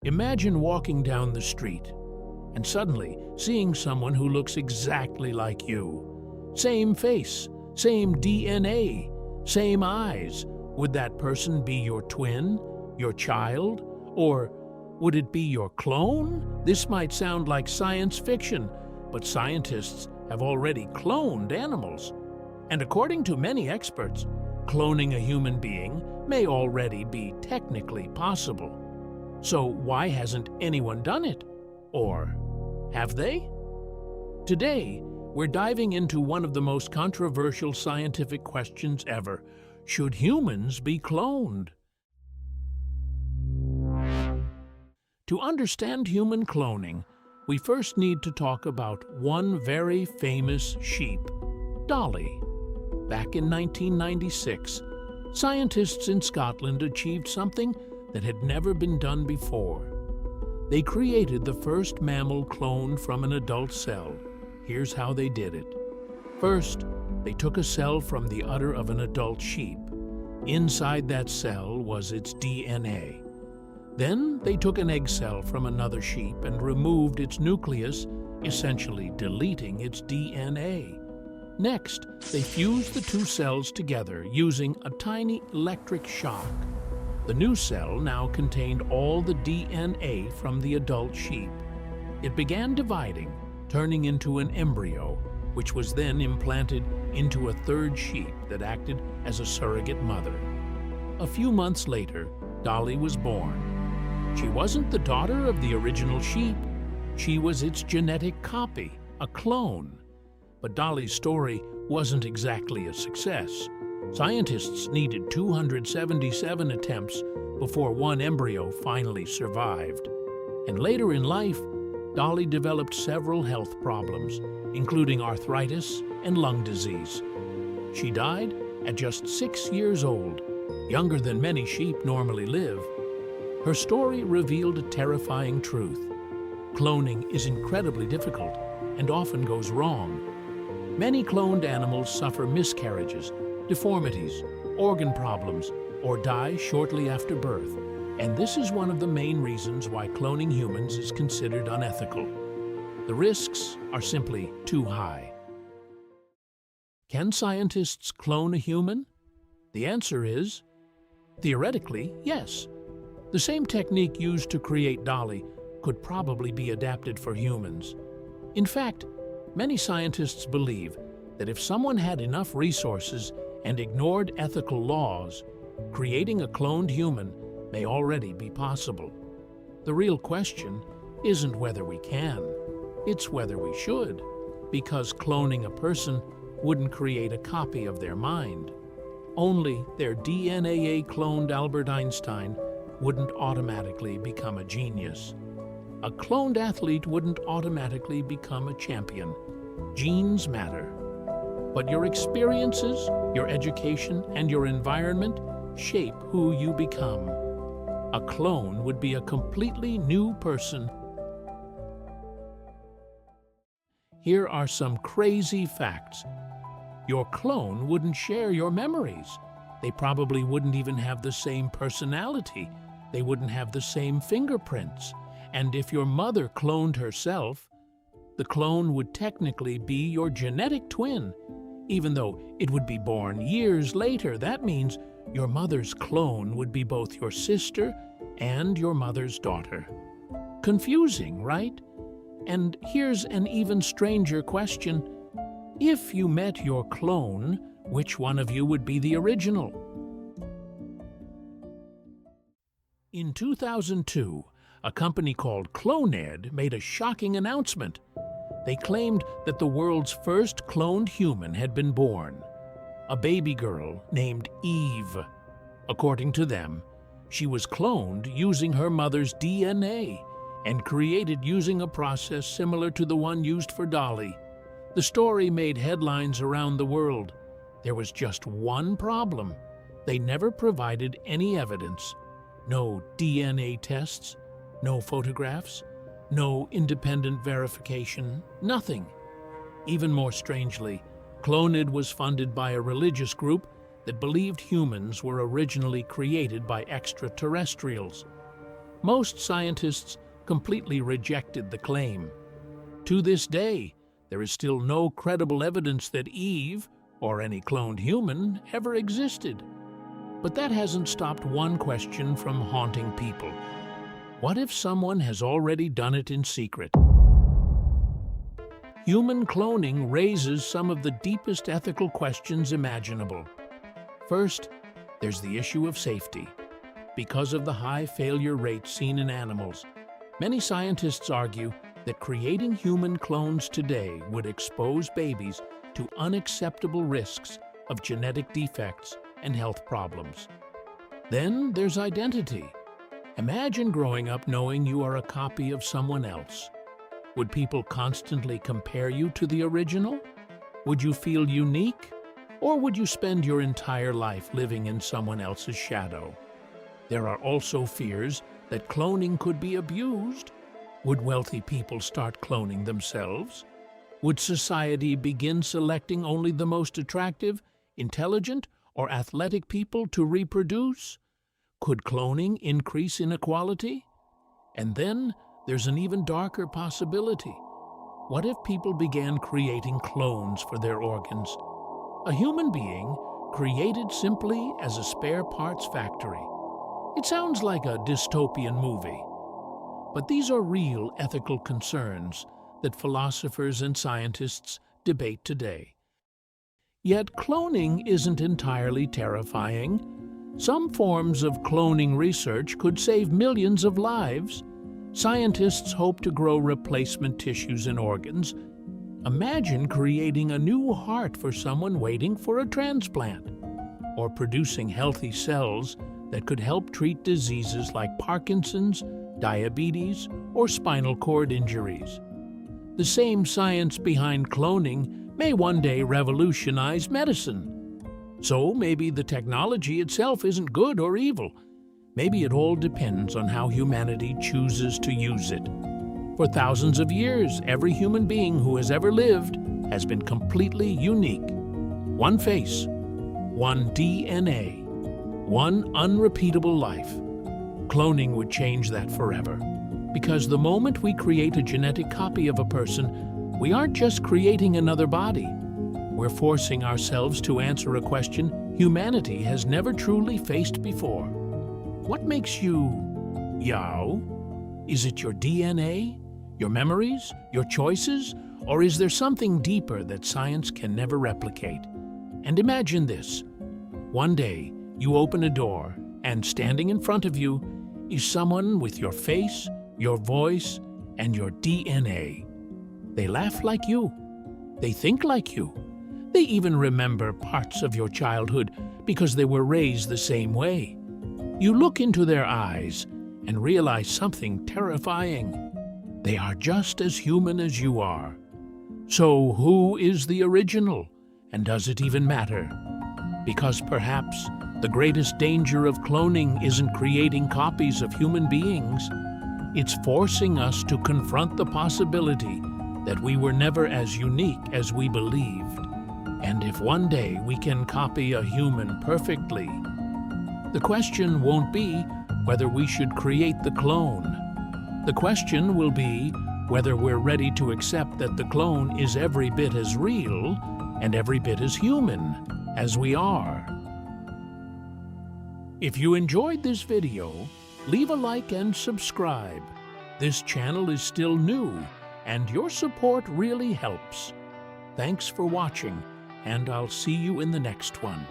Imagine walking down the street and suddenly seeing someone who looks exactly like you. Same face, same DNA, same eyes. Would that person be your twin, your child, or would it be your clone? This might sound like science fiction, but scientists have already cloned animals. And according to many experts, cloning a human being may already be technically possible. So why hasn't anyone done it? Or have they? Today, we're diving into one of the most controversial scientific questions ever. Should humans be cloned? To understand human cloning, we first need to talk about one very famous sheep, Dolly. Back in 1996, scientists in Scotland achieved something that had never been done before. They created the first mammal cloned from an adult cell. Here's how they did it. First, they took a cell from the udder of an adult sheep. Inside that cell was its DNA. Then they took an egg cell from another sheep and removed its nucleus, essentially deleting its DNA. Next, they fused the two cells together using a tiny electric shock. The new cell now contained all the DNA from the adult sheep. It began dividing, turning into an embryo, which was then implanted into a third sheep that acted as a surrogate mother. A few months later, Dolly was born. She wasn't the daughter of the original sheep. She was its genetic copy, a clone. But Dolly's story wasn't exactly a success. Scientists needed 277 attempts before one embryo finally survived. And later in life, Dolly developed several health problems, including arthritis and lung disease. She died at just 6 years old, younger than many sheep normally live. Her story revealed a terrifying truth. Cloning is incredibly difficult and often goes wrong. Many cloned animals suffer miscarriages, deformities, organ problems, or die shortly after birth. And this is one of the main reasons why cloning humans is considered unethical. The risks are simply too high. Can scientists clone a human? The answer is, theoretically, yes. The same technique used to create Dolly could probably be adapted for humans. In fact, many scientists believe that if someone had enough resources and ignored ethical laws, creating a cloned human may already be possible. The real question isn't whether we can, it's whether we should, because cloning a person wouldn't create a copy of their mind. Only their DNA-cloned Albert Einstein wouldn't automatically become a genius. A cloned athlete wouldn't automatically become a champion. Genes matter. But your experiences, your education, and your environment shape who you become. A clone would be a completely new person. Here are some crazy facts. Your clone wouldn't share your memories. They probably wouldn't even have the same personality. They wouldn't have the same fingerprints. And if your mother cloned herself, the clone would technically be your genetic twin. Even though it would be born years later, that means your mother's clone would be both your sister and your mother's daughter. Confusing, right? And here's an even stranger question. If you met your clone, which one of you would be the original? In 2002, a company called Cloned made a shocking announcement. They claimed that the world's first cloned human had been born, a baby girl named Eve. According to them, she was cloned using her mother's DNA and created using a process similar to the one used for Dolly. The story made headlines around the world. There was just one problem. They never provided any evidence. No DNA tests, no photographs, no independent verification, nothing. Even more strangely, Cloned was funded by a religious group that believed humans were originally created by extraterrestrials. Most scientists completely rejected the claim. To this day, there is still no credible evidence that Eve, or any cloned human, ever existed. But that hasn't stopped one question from haunting people. What if someone has already done it in secret? Human cloning raises some of the deepest ethical questions imaginable. First, there's the issue of safety. Because of the high failure rate seen in animals, many scientists argue that creating human clones today would expose babies to unacceptable risks of genetic defects and health problems. Then there's identity. Imagine growing up knowing you are a copy of someone else. Would people constantly compare you to the original? Would you feel unique? Or would you spend your entire life living in someone else's shadow? There are also fears that cloning could be abused. Would wealthy people start cloning themselves? Would society begin selecting only the most attractive, intelligent, or athletic people to reproduce? Could cloning increase inequality? And then there's an even darker possibility. What if people began creating clones for their organs? A human being created simply as a spare parts factory. It sounds like a dystopian movie. But these are real ethical concerns that philosophers and scientists debate today. Yet cloning isn't entirely terrifying. Some forms of cloning research could save millions of lives. Scientists hope to grow replacement tissues and organs. Imagine creating a new heart for someone waiting for a transplant, or producing healthy cells that could help treat diseases like Parkinson's, diabetes, or spinal cord injuries. The same science behind cloning may one day revolutionize medicine. So maybe the technology itself isn't good or evil. Maybe it all depends on how humanity chooses to use it. For thousands of years, every human being who has ever lived has been completely unique. One face, one DNA, one unrepeatable life. Cloning would change that forever. Because the moment we create a genetic copy of a person, we aren't just creating another body. We're forcing ourselves to answer a question humanity has never truly faced before. What makes you Yao? Is it your DNA, your memories, your choices, or is there something deeper that science can never replicate? And imagine this. One day, you open a door, and standing in front of you is someone with your face, your voice, and your DNA. They laugh like you. They think like you. They even remember parts of your childhood because they were raised the same way. You look into their eyes and realize something terrifying. They are just as human as you are. So who is the original? And does it even matter? Because perhaps the greatest danger of cloning isn't creating copies of human beings. It's forcing us to confront the possibility that we were never as unique as we believed. And if one day we can copy a human perfectly, the question won't be whether we should create the clone. The question will be whether we're ready to accept that the clone is every bit as real and every bit as human as we are. If you enjoyed this video, leave a like and subscribe. This channel is still new, and your support really helps. Thanks for watching, and I'll see you in the next one.